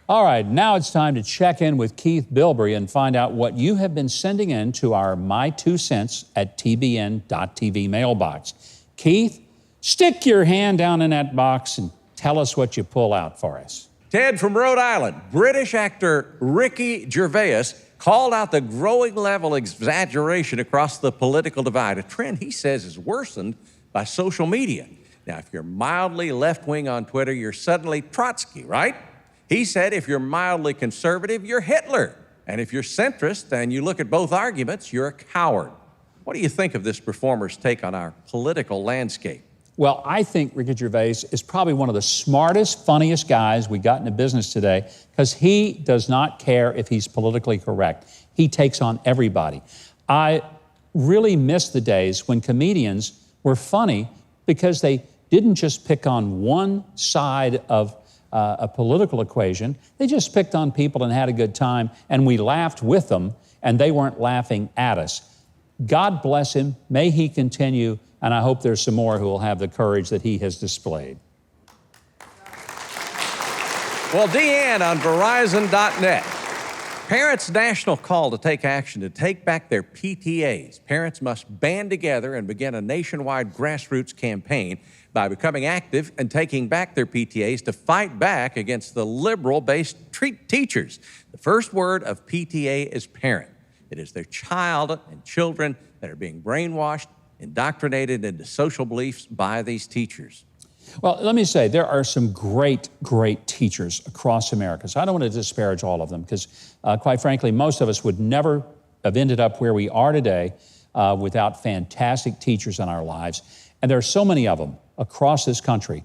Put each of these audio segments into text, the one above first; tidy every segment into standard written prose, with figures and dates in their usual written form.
All right, now it's time to check in with Keith Bilbrey and find out what you have been sending in to our My 2 Cents at TBN.TV mailbox. Keith, stick your hand down in that box and tell us what you pull out for us. Ted from Rhode Island, British actor Ricky Gervais called out the growing level of exaggeration across the political divide, a trend he says is worsened by social media. Now, if you're mildly left-wing on Twitter, you're suddenly Trotsky, right? He said if you're mildly conservative, you're Hitler. And if you're centrist and you look at both arguments, you're a coward. What do you think of this performer's take on our political landscape? Well, I think Ricky Gervais is probably one of the smartest, funniest guys we got into business today because he does not care if he's politically correct. He takes on everybody. I really miss the days when comedians were funny because they didn't just pick on one side of a political equation. They just picked on people and had a good time, and we laughed with them, and they weren't laughing at us. God bless him. May he continue, and I hope there's some more who will have the courage that he has displayed. Well, Deanne on Verizon.net. Parents' national call to take action to take back their PTAs. Parents must band together and begin a nationwide grassroots campaign by becoming active and taking back their PTAs to fight back against the liberal-based teachers. The first word of PTA is parent. It is their child and children that are being brainwashed, indoctrinated into social beliefs by these teachers. Well, let me say, there are some great, great teachers across America. So I don't want to disparage all of them because, quite frankly, most of us would never have ended up where we are today without fantastic teachers in our lives. And there are so many of them across this country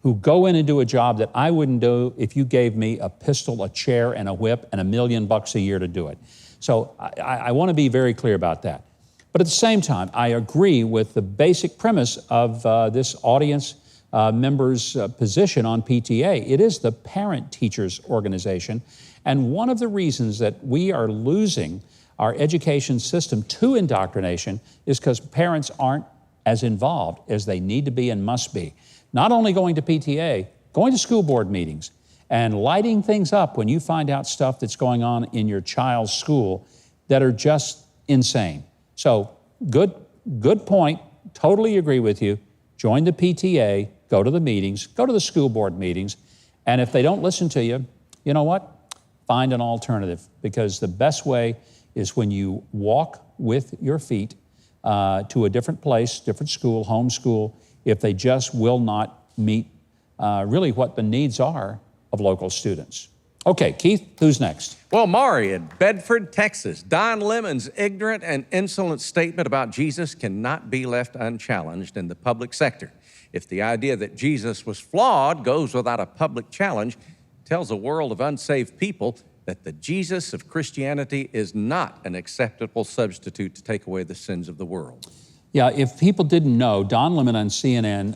who go in and do a job that I wouldn't do if you gave me a pistol, a chair, and a whip, and $1 million a year to do it. So I want to be very clear about that. But at the same time, I agree with the basic premise of this audience member's position on PTA. It is the parent-teachers organization. And one of the reasons that we are losing our education system to indoctrination is because parents aren't as involved as they need to be and must be. Not only going to PTA, going to school board meetings and lighting things up when you find out stuff that's going on in your child's school that are just insane. So good point, totally agree with you. Join the PTA, go to the meetings, go to the school board meetings, and if they don't listen to you, you know what? Find an alternative, because the best way is when you walk with your feet to a different place, different school, home school, if they just will not meet really what the needs are of local students. Okay, Keith, who's next? Well, Maury in Bedford, Texas. Don Lemon's ignorant and insolent statement about Jesus cannot be left unchallenged in the public sector. If the idea that Jesus was flawed goes without a public challenge, it tells a world of unsaved people that the Jesus of Christianity is not an acceptable substitute to take away the sins of the world. Yeah, if people didn't know, Don Lemon on CNN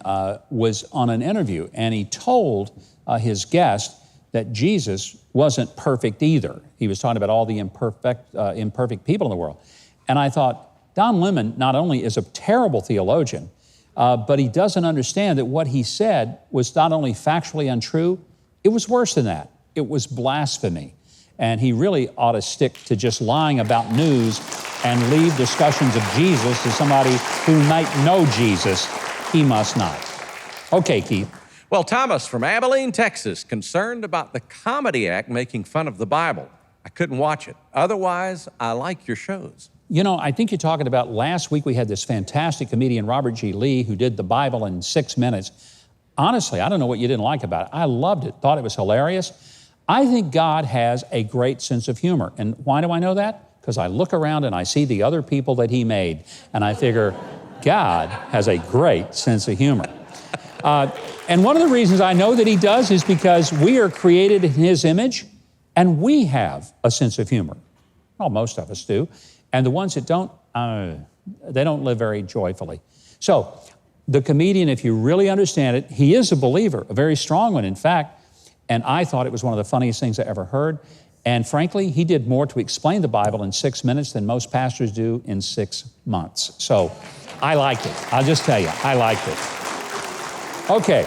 was on an interview, and he told his guest that Jesus wasn't perfect either. He was talking about all the imperfect people in the world. And I thought, Don Lemon not only is a terrible theologian, but he doesn't understand that what he said was not only factually untrue, it was worse than that. It was blasphemy. And he really ought to stick to just lying about news and leave discussions of Jesus to somebody who might know Jesus. He must not. Okay, Keith. Well, Thomas from Abilene, Texas, concerned about the comedy act making fun of the Bible. I couldn't watch it. Otherwise, I like your shows. You know, I think you're talking about last week we had this fantastic comedian, Robert G. Lee, who did the Bible in 6 minutes. Honestly, I don't know what you didn't like about it. I loved it, thought it was hilarious. I think God has a great sense of humor. And why do I know that? Because I look around and I see the other people that he made, and I figure, God has a great sense of humor. And one of the reasons I know that he does is because we are created in his image, and we have a sense of humor. Well, most of us do. And the ones that don't, they don't live very joyfully. So the comedian, if you really understand it, he is a believer, a very strong one, in fact. And I thought it was one of the funniest things I ever heard. And frankly, he did more to explain the Bible in 6 minutes than most pastors do in 6 months. So I liked it. I'll just tell you, I liked it. Okay.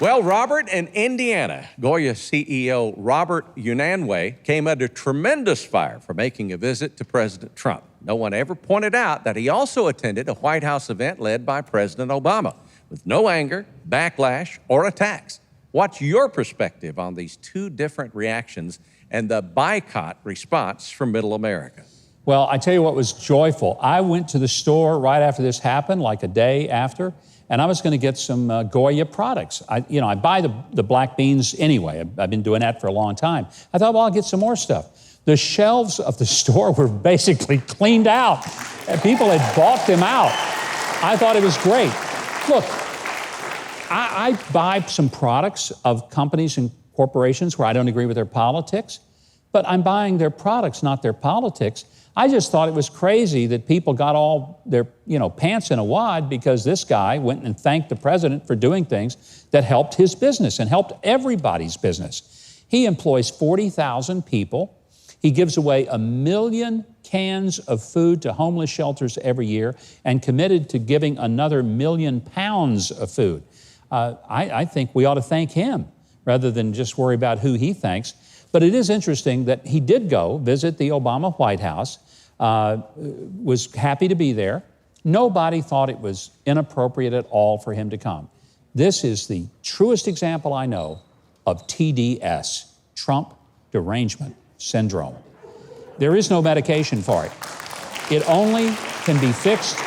Well, Robert, in Indiana, Goya CEO Robert Unanue came under tremendous fire for making a visit to President Trump. No one ever pointed out that he also attended a White House event led by President Obama, with no anger, backlash, or attacks. What's your perspective on these two different reactions and the boycott response from Middle America? Well, I tell you what was joyful. I went to the store right after this happened, like a day after, and I was going to get some Goya products. I buy the black beans anyway. I've been doing that for a long time. I thought, well, I'll get some more stuff. The shelves of the store were basically cleaned out. People had bought them out. I thought it was great. Look, I buy some products of companies and corporations where I don't agree with their politics, but I'm buying their products, not their politics. I just thought it was crazy that people got all their, pants in a wad because this guy went and thanked the president for doing things that helped his business and helped everybody's business. He employs 40,000 people. He gives away 1 million cans of food to homeless shelters every year and committed to giving another 1 million pounds of food. I think we ought to thank him rather than just worry about who he thanks. But it is interesting that he did go visit the Obama White House, was happy to be there. Nobody thought it was inappropriate at all for him to come. This is the truest example I know of TDS, Trump Derangement Syndrome. There is no medication for it. It only can be fixed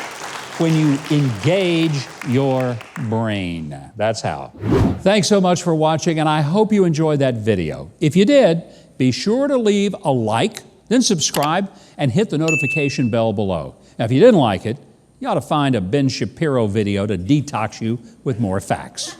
when you engage your brain. That's how. Thanks so much for watching, and I hope you enjoyed that video. If you did, be sure to leave a like, then subscribe, and hit the notification bell below. Now, if you didn't like it, you ought to find a Ben Shapiro video to detox you with more facts.